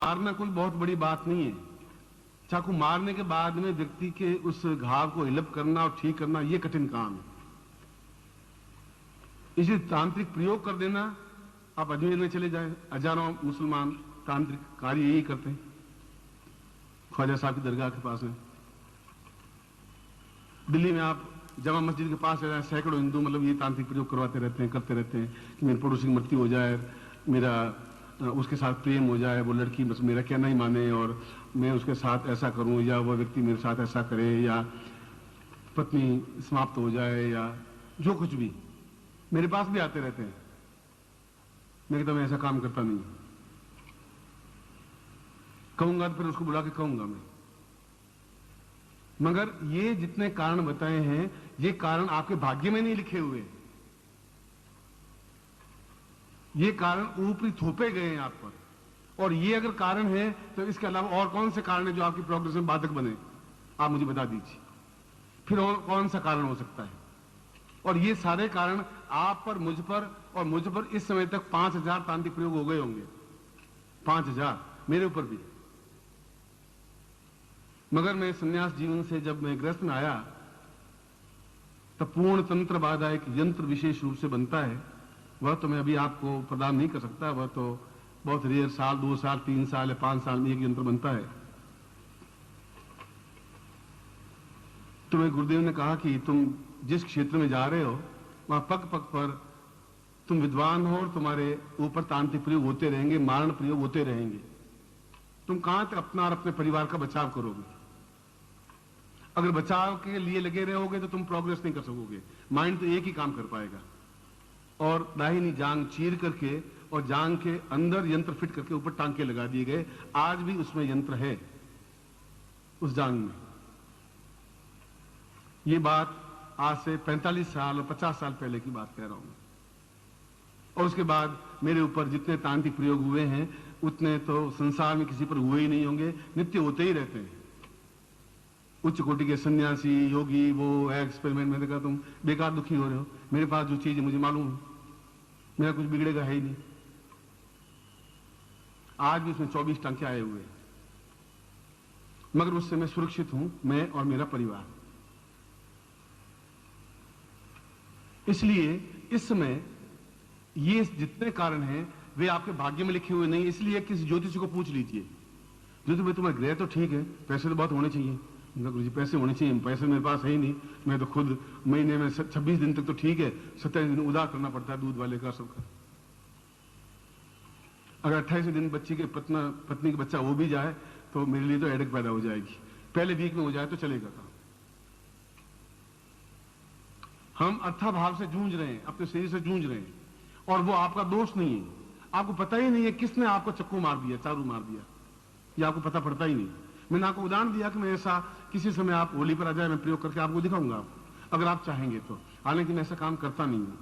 मारना कोई बहुत बड़ी बात नहीं है। चाकू मारने के बाद में व्यक्ति के उस घाव को इलप करना और ठीक करना यह कठिन काम है। इसे तांत्रिक प्रयोग कर देना, आप अजमेर में चले जाएं, हजारों मुसलमान तांत्रिक कार्य यही करते हैं। ख्वाजा साहब की दरगाह के पास है। दिल्ली में आप जमा मस्जिद के पास है, सैकड़ों हिंदू मतलब ये तांत्रिक प्रयोग करवाते रहते हैं, करते रहते हैं कि मेरे पड़ोसी की मृत्यु हो जाए, मेरा उसके साथ प्रेम हो जाए, वो लड़की बस मेरा कहना ही माने और मैं उसके साथ ऐसा करूं, या वो व्यक्ति मेरे साथ ऐसा करे, या पत्नी समाप्त हो जाए, या जो कुछ भी मेरे पास भी आते रहते हैं। मैं कहता मैं ऐसा काम करता नहीं, कहूंगा तो फिर उसको बुला के कहूंगा मैं। मगर ये जितने कारण बताए हैं, ये कारण आपके भाग्य में नहीं लिखे हुए, ये कारण ऊपरी थोपे गए हैं आप पर। और ये अगर कारण है तो इसके अलावा और कौन से कारण है जो आपकी प्रोग्रेस में बाधक बने, आप मुझे बता दीजिए। फिर और कौन सा कारण हो सकता है? और ये सारे कारण आप पर, मुझ पर और मुझ पर इस समय तक 5000 तांत्रिक प्रयोग हो गए होंगे, 5000 मेरे ऊपर भी। मगर मैं संन्यास जीवन से जब मैं गृहस्थ में आया तब पूर्ण तंत्र बाधा एक यंत्र विशेष रूप से बनता है। वह तो मैं अभी आपको प्रदान नहीं कर सकता, वह तो बहुत रेयर, साल 2 साल 3 साल या 5 साल में एक यंत्र बनता है। तो मैं गुरुदेव ने कहा कि तुम जिस क्षेत्र में जा रहे हो वहां पग पग पर तुम विद्वान हो और तुम्हारे ऊपर तांत्रिक प्रयोग होते रहेंगे, मारण प्रयोग होते रहेंगे। तुम कहां तक अपना और अपने परिवार का बचाव करोगे? अगर बचाव के लिए लगे रहोगे तो तुम प्रोग्रेस नहीं कर सकोगे। माइंड तो एक ही काम कर पाएगा, और दाहिनी जांग चीर करके और जांग के अंदर यंत्र फिट करके ऊपर टांके लगा दिए गए। आज भी उसमें यंत्र है, उस जांग में। ये बात आज से 45 साल और 50 साल पहले की बात कह रहा हूं। और उसके बाद मेरे ऊपर जितने तांत्रिक प्रयोग हुए हैं उतने तो संसार में किसी पर हुए ही नहीं होंगे, नित्य होते ही रहते हैं। उच्च कोटि के सन्यासी, योगी, वो एक्सपेरिमेंट, मैंने कहा तुम बेकार दुखी हो रहे हो, मेरे पास जो चीज है मुझे मालूम है, मेरा कुछ बिगड़ेगा है ही नहीं। आज भी उसमें 24 टांके आए हुए हैं, मगर उससे मैं सुरक्षित हूं, मैं और मेरा परिवार। इसलिए इस समय ये जितने कारण हैं वे आपके भाग्य में लिखे हुए नहीं। इसलिए किसी ज्योतिषी को पूछ लीजिए, ज्योतिष भाई तुम्हारे ग्रह तो ठीक है, पैसे तो बहुत होने चाहिए। गुरु जी पैसे होने चाहिए, पैसे मेरे पास है ही नहीं, मैं तो खुद महीने में 26 दिन तक तो ठीक है, 27 दिन उधार करना पड़ता है दूध वाले का, सबका। अगर 28 दिन बच्ची के पत्नी का बच्चा हो भी जाए तो मेरे लिए तो हेडेक पैदा हो जाएगी। पहले वीक में हो जाए तो चलेगा काम। हम अर्थाभाव से जूझ रहे हैं, अपने शरीर से जूझ रहे हैं, और वो आपका दोष नहीं है। आपको पता ही नहीं है किसने आपको चक्कू मार दिया, चारू मार दिया, ये आपको पता पड़ता ही नहीं। मैंने आपको उदाहरण दिया कि मैं ऐसा किसी समय आप होली पर आ जाए, मैं प्रयोग करके आपको दिखाऊंगा, अगर आप चाहेंगे तो। हालांकि मैं ऐसा काम करता नहीं हूं।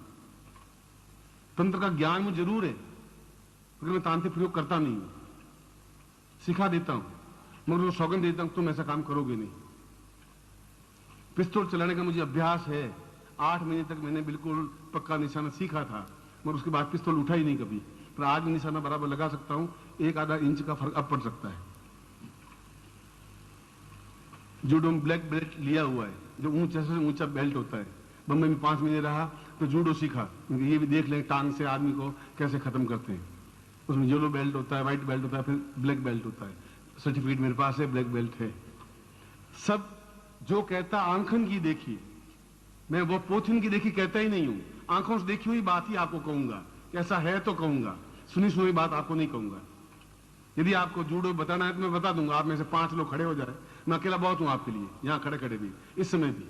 तंत्र का ज्ञान मुझे जरूर है, मगर मैं तांत्रिक प्रयोग करता नहीं हूं। सिखा देता हूं, मगर वो सौगंध देता हूं तुम ऐसा काम करोगे नहीं। पिस्तौल चलाने का मुझे अभ्यास है, 8 महीने तक मैंने बिल्कुल पक्का निशाना सीखा था, मगर उसके बाद पिस्तौल उठा ही नहीं कभी। पर आज भी निशाना बराबर लगा सकता हूं, 1-आधा इंच का फर्क अब पड़ सकता है। जूडो में ब्लैक बेल्ट लिया हुआ है, जो ऊंचा से ऊंचा बेल्ट होता है। बम्बई में 5 महीने रहा तो जूडो सीखा, ये भी देख लें टांग से आदमी को कैसे खत्म करते हैं। उसमें येलो बेल्ट होता है, व्हाइट बेल्ट होता है, फिर ब्लैक बेल्ट होता है। सर्टिफिकेट मेरे पास है, ब्लैक बेल्ट है। सब जो कहता आंखन की देखी, मैं वो पोथिन की देखी कहता ही नहीं हूं। आंखों से देखी हुई बात ही आपको कहूंगा, ऐसा है तो कहूंगा, सुनी सुनी बात आपको नहीं कहूंगा। यदि आपको जूडो बताना है तो मैं बता दूंगा, आप में से 5 लोग खड़े हो जाए, मैं अकेला बहुत हूं आपके लिए, यहां खड़े खड़े भी, इस समय भी।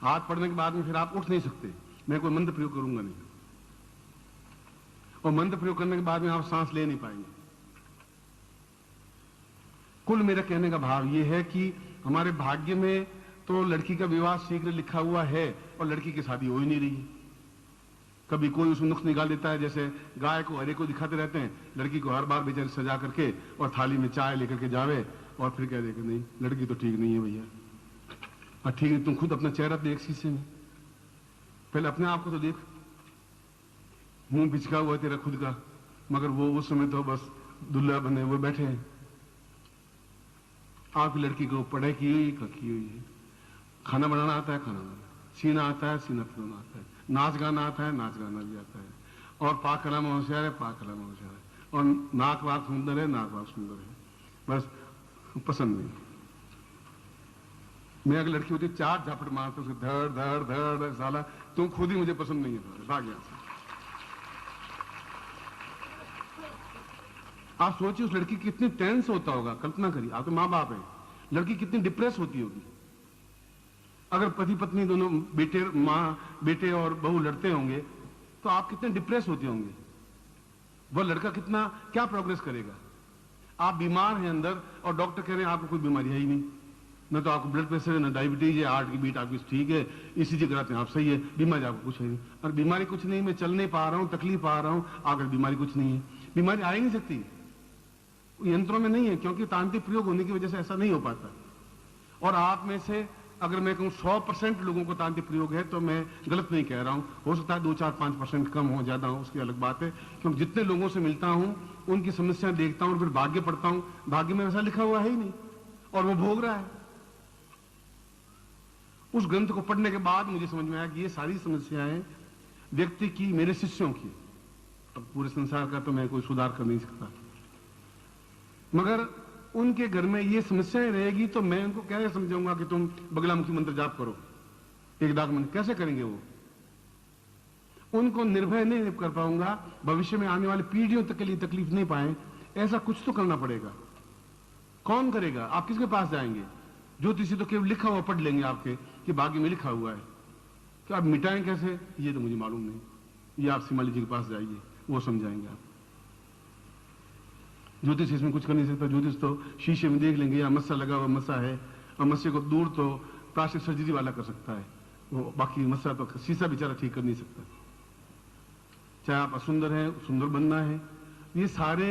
हाथ पड़ने के बाद में फिर आप उठ नहीं सकते, मैं कोई मंत्र प्रयोग करूंगा नहीं, और मंत्र प्रयोग करने के बाद में आप सांस ले नहीं पाएंगे। कुल मेरा कहने का भाव यह है कि हमारे भाग्य में तो लड़की का विवाह शीघ्र लिखा हुआ है और लड़की की शादी हो ही नहीं रही। कभी कोई उसमें नुक्स निकाल देता है, जैसे गाय को हरे को दिखाते रहते हैं, लड़की को हर बार बेचारे सजा करके और थाली में चाय लेकर के जावे और फिर कह दे कि नहीं लड़की तो ठीक नहीं है भैया। और ठीक है, तुम खुद अपना चेहरा देख शीशे में, पहले अपने आप को तो देख, मुंह पिचका हुआ तेरा खुद का, मगर वो उस समय तो बस दूल्हा बने वो बैठे हैं, आपकी लड़की को पढ़ाई की हुई है, खाना बनाना आता है, खाना बनाना, सीना आता है, सीना पिरोना आता है, नाच गाना आता है, नाच गाना भी आता है, और पाक कलाम होशियार है, पाक कलाम होशियार है, और नाक वाक सुंदर है, नाक वाक सुंदर है, बस पसंद नहीं। मैं अगर लड़की होती 4 झापट मारता उसके धड़ धड़ धड़, साला तुम खुद ही मुझे पसंद नहीं है, भाग यहां से। आप सोचिए उस लड़की कितनी टेंस होता होगा, कल्पना करिए, आप तो माँ बाप हैं, लड़की कितनी डिप्रेस होती होगी। अगर पति पत्नी दोनों बेटे और बहू लड़ते होंगे तो आप कितने डिप्रेस होते होंगे, वह लड़का कितना क्या प्रोग्रेस करेगा। आप बीमार हैं अंदर और डॉक्टर कह रहे हैं आपको कोई बीमारी है ही नहीं, न तो आपको ब्लड प्रेशर है, न डायबिटीज है, हार्ट की बीट आपकी ठीक है, ईसीजी कराते हैं आप सही है, बीमारी आपको कुछ है नहीं। और बीमारी कुछ नहीं, मैं चल नहीं पा रहा हूं, तकलीफ आ रहा हूं, आकर बीमारी कुछ नहीं है, बीमारी आ ही नहीं सकती, यंत्रों में नहीं है, क्योंकि तांत्रिक प्रयोग होने की वजह से ऐसा नहीं हो पाता। और आप में से अगर मैं कहूं 100% लोगों को तांत्रिक प्रयोग है तो मैं गलत नहीं कह रहा हूं, हो सकता है 2-4-5% कम हो, ज्यादा हो, उसकी अलग बात है। क्योंकि जितने लोगों से मिलता हूं उनकी समस्याएं देखता हूं, फिर भाग्य पढ़ता हूं, भाग्य में वैसा लिखा हुआ है ही नहीं और वो भोग रहा है। उस ग्रंथ को पढ़ने के बाद मुझे समझ में आया कि ये सारी समस्याएं व्यक्ति की, मेरे शिष्यों की, अब पूरे संसार का तो मैं कोई सुधार कर नहीं सकता, मगर उनके घर में ये समस्याएं रहेगी तो मैं उनको कैसे समझाऊंगा कि तुम बगलामुखी मंत्र जाप करो, एक डाक मंत्र कैसे करेंगे। वो उनको निर्भय नहीं कर पाऊंगा, भविष्य में आने वाली पीढ़ियों तक के लिए तकलीफ नहीं पाए, ऐसा कुछ तो करना पड़ेगा। कौन करेगा, आप किसके पास जाएंगे। ज्योतिषी तो केवल लिखा हुआ पढ़ लेंगे आपके कि भाग्य में लिखा हुआ है, तो आप मिटाएं कैसे ये तो मुझे मालूम नहीं, ये आप सिमाली जी के पास जाइए, वो समझाएंगे आप। ज्योतिष इसमें कुछ कर नहीं सकता, ज्योतिष तो शीशे में देख लेंगे या मस्सा लगा हुआ मस्सा है, और मस्से को दूर तो प्लास्टिक सर्जरी वाला कर सकता है, वो बाकी मस्सा तो शीशा बेचारा ठीक कर नहीं सकता। चाहे आप असुंदर हैं, सुंदर बनना है, ये सारे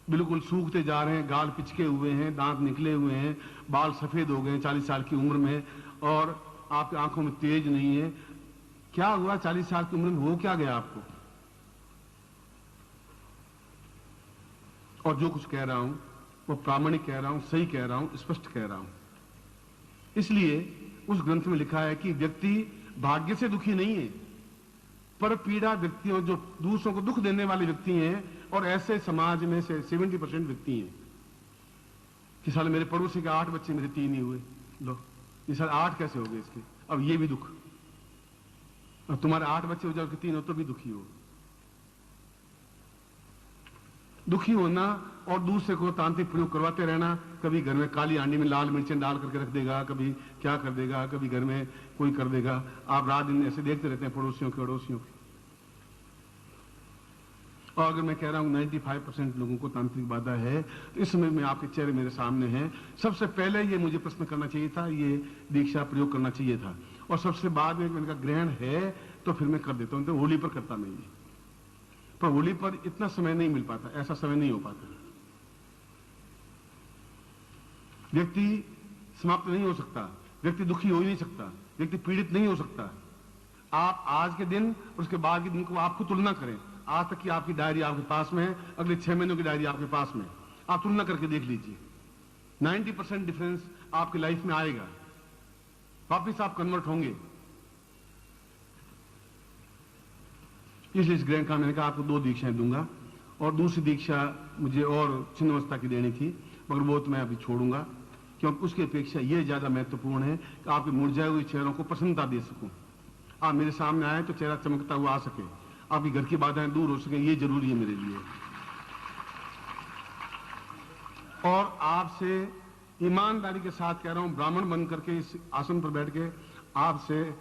बिल्कुल सूखते जा रहे हैं, गाल पिचके हुए हैं, दांत निकले हुए हैं, बाल सफेद हो गए 40 साल की उम्र में, और आपकी आंखों में तेज नहीं है। क्या हुआ 40 साल की उम्र में, हो क्या गया आपको। और जो कुछ कह रहा हूं वो प्रामाणिक कह रहा हूं, सही कह रहा हूं, स्पष्ट कह रहा हूं। इसलिए उस ग्रंथ में लिखा है कि व्यक्ति भाग्य से दुखी नहीं है, पर पीड़ा व्यक्तियों, जो दूसरों को दुख देने वाले व्यक्ति हैं, और ऐसे समाज में से 70% व्यक्ति हैं कि साले मेरे पड़ोसी के 8 बच्चे, मेरे 3 ही हुए, लो ये साले 8 कैसे हो गए इसके, अब ये भी दुख, अब तुम्हारे 8 बच्चे हो जाओ कि 3 हो तो भी दुखी हो। दुखी होना और दूसरे को तांत्रिक प्रयोग करवाते रहना, कभी घर में काली आंडी में लाल मिर्चें डाल करके रख देगा, कभी क्या कर देगा, कभी घर में कोई कर देगा, आप रात दिन ऐसे देखते रहते हैं पड़ोसियों के अड़ोसियों के। और अगर मैं कह रहा हूं 95% लोगों को तांत्रिक बाधा है, तो इस समय में आपके चेहरे मेरे सामने हैं। सबसे पहले ये मुझे प्रश्न करना चाहिए था, ये दीक्षा प्रयोग करना चाहिए था, और सबसे बाद में मैंने कहा ग्रहण है तो फिर मैं कर देता हूं, तो होली पर करता नहीं है, पर होली पर इतना समय नहीं मिल पाता, ऐसा समय नहीं हो पाता। व्यक्ति समाप्त नहीं हो सकता, व्यक्ति दुखी हो ही नहीं सकता, व्यक्ति पीड़ित नहीं हो सकता। आप आज के दिन और उसके बाद के दिन को आपको तुलना करें, आज तक की आपकी डायरी आपके पास में है, अगले 6 महीनों की डायरी आपके पास में, आप तुलना करके देख लीजिए, 90% डिफरेंस आपकी लाइफ में आएगा, वापिस आप कन्वर्ट होंगे। इसलिए इस ग्रहण का मैंने कहा आपको 2 दीक्षाएं दूंगा, और दूसरी दीक्षा मुझे और छिन्नवस्था की देनी थी, मगर वो तो मैं अभी छोड़ूंगा, क्योंकि उसकी अपेक्षा ये ज्यादा महत्वपूर्ण है कि आपके मुरझाए हुए चेहरों को प्रसन्नता दे सकूं। आप मेरे सामने आए तो चेहरा चमकता हुआ आ सके, आपकी घर की बाधाएं दूर हो सके, ये जरूरी है मेरे लिए। और आपसे ईमानदारी के साथ कह रहा हूं, ब्राह्मण बन करके इस आसन पर बैठ के आपसे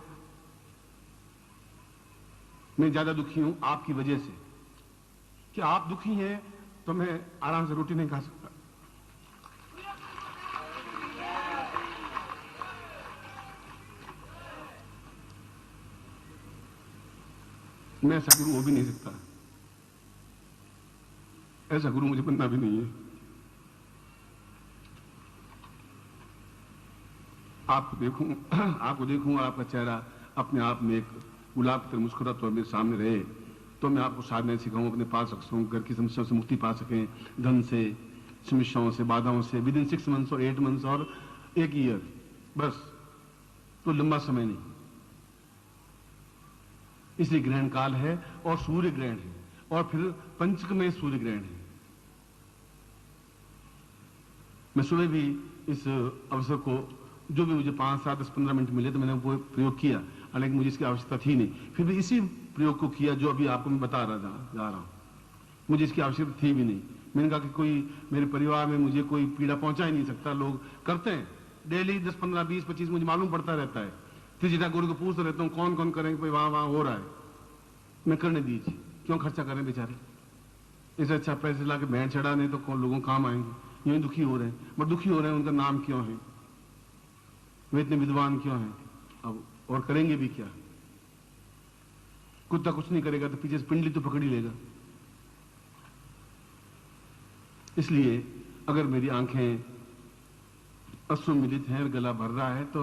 मैं ज्यादा दुखी हूं आपकी वजह से, कि आप दुखी हैं तो मैं आराम से रोटी नहीं खा सकता। मैं ऐसा गुरु हो भी नहीं सकता, ऐसा गुरु मुझे बनना भी नहीं है। आपको देखूं आपका चेहरा अपने आप में एक गुलाब की तरह मुस्कुराता हुआ मेरे सामने रहे, तो मैं आपको साधनाएं सिखाऊं, अपने पास रख सकूं, घर की समस्याओं से मुक्ति पा सकें, धन से, समस्याओं से, बाधाओं से, विद इन 6 मंथ्स और 8 मंथ्स और 1 ईयर, बस, तो लंबा समय नहीं। इसलिए ग्रहण काल है और सूर्य ग्रहण है, और फिर पंचक में सूर्य ग्रहण है। मैं सुबह भी इस अवसर को, जो भी मुझे 5, 7, 10, 15 मिनट मिले तो मैंने वो प्रयोग किया, हालांकि मुझे इसकी आवश्यकता थी नहीं, फिर भी इसी प्रयोग को किया जो अभी आपको मैं बता रहा जा रहा हूं। मुझे इसकी आवश्यकता थी भी नहीं। मैंने कहा कि कोई मेरे परिवार में मुझे कोई पीड़ा पहुंचा ही नहीं सकता। लोग करते हैं डेली 10, 15, 20, 25, मुझे मालूम पड़ता रहता है। त्रिजटा गुरु को पूछता रहता हूँ कौन कौन करेंगे, भाई वहां वहां हो रहा है, मैं करने दीजिए, क्यों खर्चा करें बेचारे, इससे अच्छा पैसे ला के बैंड चढ़ाने तो कौन लोगों काम आएंगे। यूं दुखी हो रहे हैं, बट दुखी हो रहे हैं, उनका नाम क्यों है, वे इतने विद्वान क्यों हैं, अब और करेंगे भी क्या। कुत्ता कुछ नहीं करेगा तो पीछे से पिंडली तो पकड़ ही लेगा। इसलिए अगर मेरी आंखें अश्रुमिलित हैं और गला भर रहा है तो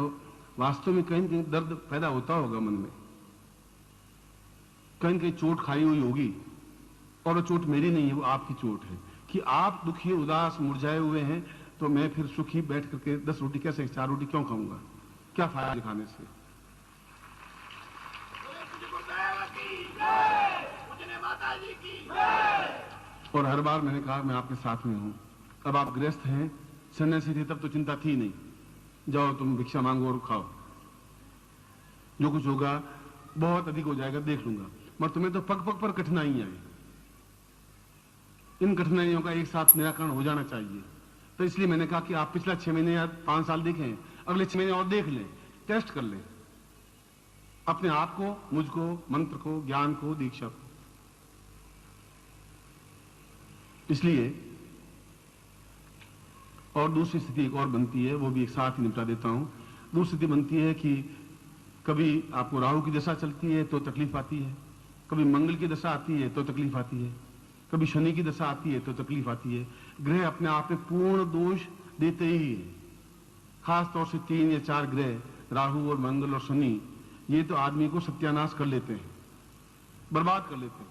वास्तव में कहीं कहीं दर्द पैदा होता होगा मन में, कहीं कहीं चोट खाई हुई होगी, और वो चोट मेरी नहीं है, वो आपकी चोट है कि आप दुखी, उदास, मुरझाए हुए हैं। तो मैं फिर सुखी बैठ करके 10 रोटी कैसे, 4 रोटी क्यों खाऊंगा, क्या फायदा खाने से। और हर बार मैंने कहा मैं आपके साथ में हूं। अब आप गृहस्थ हैं, सन्यासी थे तब तो चिंता थी नहीं, जाओ तुम भिक्षा मांगो और खाओ, जो कुछ होगा बहुत अधिक हो जाएगा देख लूंगा। मगर तुम्हें तो पग पग पर कठिनाइयां आई, इन कठिनाइयों का एक साथ निराकरण हो जाना चाहिए। तो इसलिए मैंने कहा कि आप पिछला 6 महीने या 5 साल देखें, अगले 6 महीने और देख लें, टेस्ट कर लें अपने आप को, मुझको, मंत्र को, ज्ञान को, दीक्षा को। इसलिए और दूसरी स्थिति एक और बनती है, वो भी एक साथ ही निपटा देता हूं। दूसरी स्थिति बनती है कि कभी आपको राहु की दशा चलती है तो तकलीफ आती है, कभी मंगल की दशा आती है तो तकलीफ आती है, कभी शनि की दशा आती है तो तकलीफ आती है। ग्रह अपने आप में पूर्ण दोष देते ही है। खास तौर से 3 या 4 ग्रह, राहु और मंगल और शनि, ये तो आदमी को सत्यानाश कर लेते हैं, बर्बाद कर लेते हैं।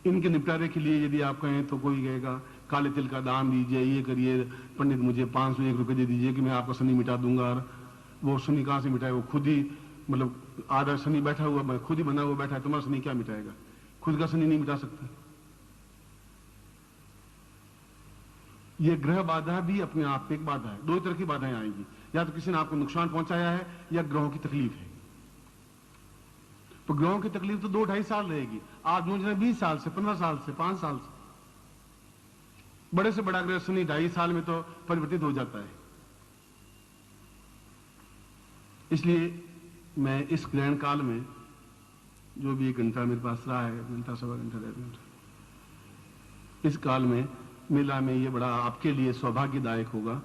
इनके निपटारे के लिए यदि आप कहें तो कोई कहेगा काले तिल का दान दीजिए, ये करिए, पंडित मुझे 501 रुपए दे दीजिए कि मैं आपका शनि मिटा दूंगा। वो शनि कहां से मिटाए, वो खुद ही, मतलब आधा शनि बैठा हुआ, खुद ही बना हुआ बैठा है, तुम्हारा शनि क्या मिटाएगा, खुद का शनि नहीं मिटा सकता। ये ग्रह बाधा भी अपने आप में एक बाधा है। 2 तरह की बाधाएं आएंगी, या तो किसी ने आपको नुकसान पहुंचाया है या ग्रहों की तकलीफ है। तो ग्रहों की तकलीफ तो 2-2.5 साल रहेगी, आज मुझे 20 साल से, 15 साल से, 5 साल से। बड़े से बड़ा ग्रह शनि 2.5 साल में तो परिवर्तित हो जाता है। इसलिए मैं इस ग्रहण काल में जो भी 1 घंटा मेरे पास रहा है, घंटा, सवा घंटा, 1.5 घंटा, इस काल में मेला में ये बड़ा आपके लिए सौभाग्यदायक होगा,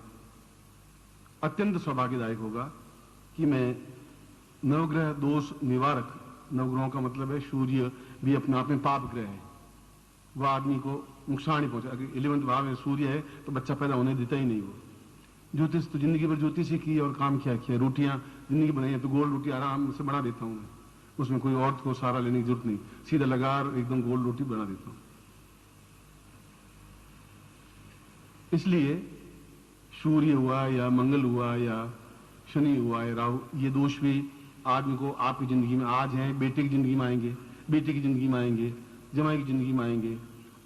अत्यंत सौभाग्यदायक होगा कि मैं नवग्रह दोष निवारक, नवग्रहों का मतलब है सूर्य भी अपने आप में पाप ग्रह है, वह आदमी को नुकसान ही पहुंचा। अगर 11वें भाव में सूर्य है तो बच्चा पैदा होने देता ही नहीं। वो ज्योतिष तो जिंदगी भर ज्योतिष ही की और काम क्या किया, रोटियां जिंदगी बनाई है तो गोल रोटी आराम से बना देता हूं मैं, उसमें कोई औरत को सहारा लेने की जरूरत नहीं, सीधा लगा एकदम गोल रोटी बना देता हूं। इसलिए सूर्य हुआ या मंगल हुआ या शनि हुआ या राहु, ये दोष भी आदमी को आपकी जिंदगी में आज है, बेटे की जिंदगी में आएंगे, बेटे की जिंदगी में आएंगे, जमाई की जिंदगी में आएंगे,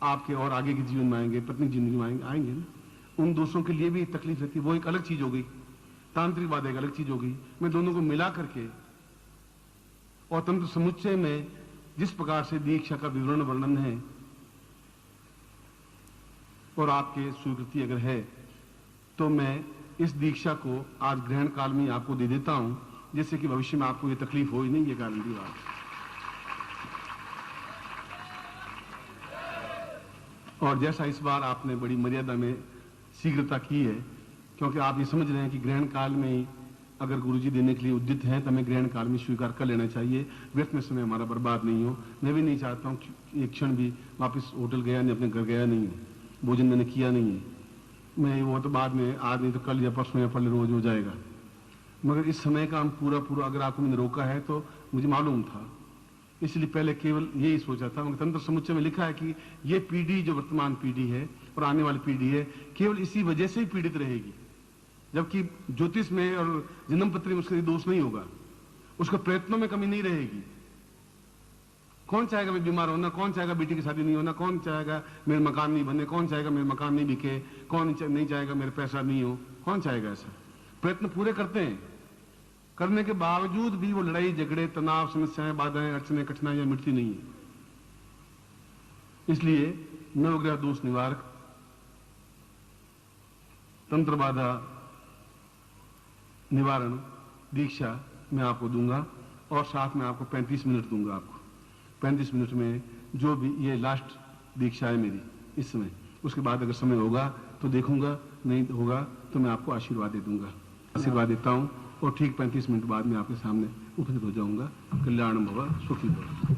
आपके और आगे के जीवन में आएंगे, पत्नी की जिंदगी में आएंगे ना। उन दोषों के लिए भी तकलीफ रहती है, वो एक अलग चीज हो गई, तांत्रिक बात एक अलग चीज हो गई। मैं दोनों को मिला करके और तंत्र समुच्चय में जिस प्रकार से दीक्षा का विवरण वर्णन है और आपके स्वीकृति अगर है तो मैं इस दीक्षा को आज ग्रहण काल में आपको दे देता हूं, जिससे कि भविष्य में आपको ये तकलीफ हो ही नहीं, ये गारंटी बात। और जैसा इस बार आपने बड़ी मर्यादा में शीघ्रता की है, क्योंकि आप ये समझ रहे हैं कि ग्रहण काल में ही अगर गुरुजी देने के लिए उद्यत हैं तो हमें ग्रहण काल में स्वीकार कर लेना चाहिए, व्यर्थ में समय हमारा बर्बाद नहीं हो। मैं भी नहीं चाहता हूँ कि एक क्षण भी वापस होटल गया नहीं, अपने घर गया नहीं हूँ, भोजन मैंने किया नहीं है। मैं वो तो बाद में, आज नहीं तो कल या परसों या पहले रोज हो जाएगा। मगर इस समय का हम पूरा अगर आपको मैंने रोका है तो मुझे मालूम था, इसलिए पहले केवल यही सोचा था। मगर तंत्र समुच्चय में लिखा है कि ये पीढ़ी जो वर्तमान पीढ़ी है और आने वाली पीढ़ी है केवल इसी वजह से ही पीड़ित रहेगी, जबकि ज्योतिष में और जन्म पत्री में उसका दोष नहीं होगा, उसका प्रयत्नों में कमी नहीं रहेगी। कौन चाहेगा मैं बीमार होना, कौन चाहेगा बेटी की शादी नहीं होना, कौन चाहेगा मेरे मकान नहीं बने, कौन चाहेगा मेरे मकान नहीं बिके, कौन नहीं चाहेगा मेरे पैसा नहीं हो, कौन चाहेगा ऐसा। प्रयत्न पूरे करते हैं, करने के बावजूद भी वो लड़ाई झगड़े तनाव समस्याएं बाधाएं अड़चने कठिनाइयां मिटती नहीं है। इसलिए नवग्रह दोष निवारक तंत्र बाधा निवारण दीक्षा मैं आपको दूंगा और साथ में आपको 35 मिनट दूंगा। आपको 35 मिनट में जो भी ये लास्ट दीक्षा है मेरी इस समय, उसके बाद अगर समय होगा तो देखूंगा, नहीं होगा तो मैं आपको आशीर्वाद दे दूंगा। आशीर्वाद देता हूं और ठीक 35 मिनट बाद मैं आपके सामने उपस्थित हो जाऊंगा। कल्याण भव, सुखी भव।